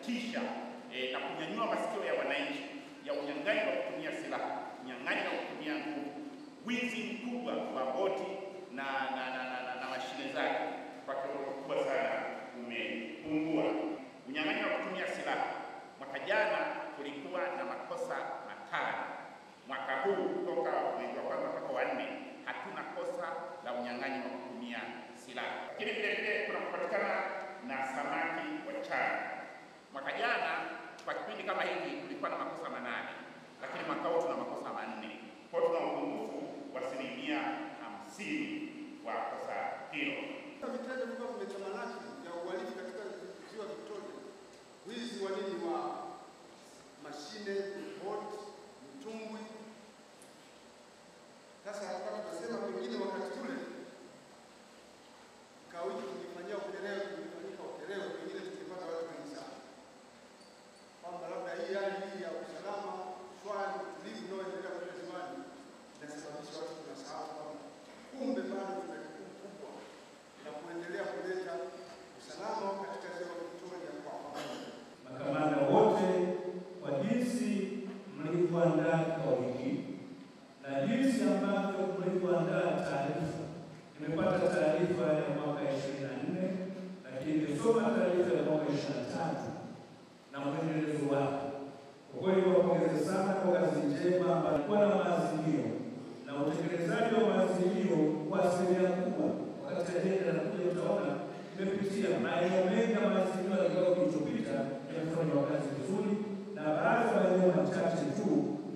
kutisha na kunyanyua masikio ya wananchi ya unyang'anyi wa kutumia silaha, unyang'anyi wa kutumia nguvu, wizi mkubwa wa boti na mashine zake kwa kiwango kikubwa sana umepungua. Unyang'anyi wa kutumia silaha, mwaka jana kulikuwa na makosa 5. Mwaka huu kutoka mwezi wa kwanza mpaka wa 4 hatuna kosa la unyang'anyi wa kutumia silaha. Lakini vile vile kuna kupatikana na samaki wa chana. Mwaka jana kwa kipindi kama hiki kulikuwa na makosa 8, lakini mwaka huu tuna makosa 4. Kwa hiyo tuna upungufu wa 50% wa kosa hilo. Vitendo vilivyo vimetamalaki vya uhalifu katika ziwa Victoria, wizi wa nini wa mashine, boti, mtumbwi. Sasa hapa tunasema pengine wakati ule kikao hiki kingefanyika ukeleo, pengine tungepata watu wengi sana, kwamba labda hii hali hii ya usalama shwari, utulivu unaoendelea kule ziwani inasababisha watu tunasahau kwamba kumbe bado tuna jukumu kubwa la kuendelea kuleta usalama katika ziwa Victoria kwa pamoja. Makamanda wote kwa jinsi mlivyoandaa kikao hiki na jinsi ambavyo mlivyoandaa taarifa. Nimepata taarifa ya mwaka 24, lakini nimesoma taarifa ya mwaka 23 na mwendelezo wake. Kwa kweli wapongeze sana kwa kazi njema ambayo ilikuwa na maazimio na utekelezaji wa maazimio kwa asilimia kubwa. Wakati ajenda nakuja utaona imepitia maeneo mengi ya maazimio ya kikao kilichopita yamefanywa kazi vizuri, na baadhi ya maeneo machache tu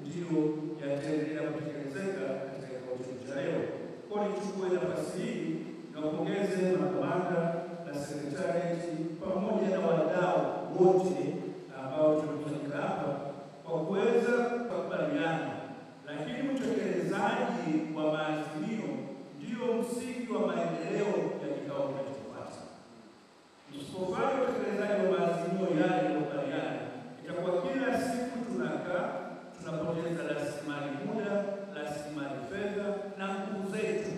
ndiyo yataendelea kutekelezeka katika kikao cha leo. Kwa hiyo nichukue nafasi hii na kupongeze makamanda na sekretarieti pamoja na wadau wote ambao tumekusanyika hapa kwa kuweza kukubaliana, lakini utekelezaji wa maazimio ndio msingi wa maendeleo ya kikao kinachofuata. Msipofanya utekelezaji wa maazimio yale yaliyokubaliana, itakuwa kila siku tunakaa tunapoteza rasilimali muda, rasilimali fedha na nguvu zetu,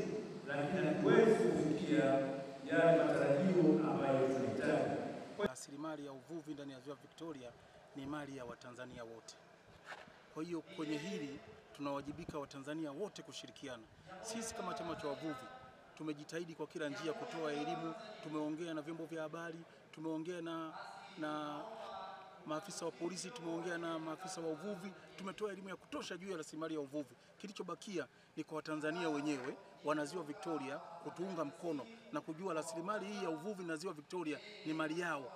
lakini hatuwezi kufikia yale matarajio ambayo tunahitaji. Rasilimali ya uvuvi ndani ya ziwa Victoria ni mali ya Watanzania wote. Kwa hiyo kwenye hili tunawajibika Watanzania wote kushirikiana. Sisi kama chama cha wavuvi tumejitahidi kwa kila njia kutoa elimu, tumeongea na vyombo vya habari, tumeongea na maafisa wa polisi, tumeongea na maafisa wa uvuvi, tumetoa elimu ya kutosha juu ya rasilimali ya uvuvi. Kilichobakia ni kwa Watanzania wenyewe wana ziwa Victoria kutuunga mkono na kujua rasilimali hii ya uvuvi na ziwa Victoria ni mali yao.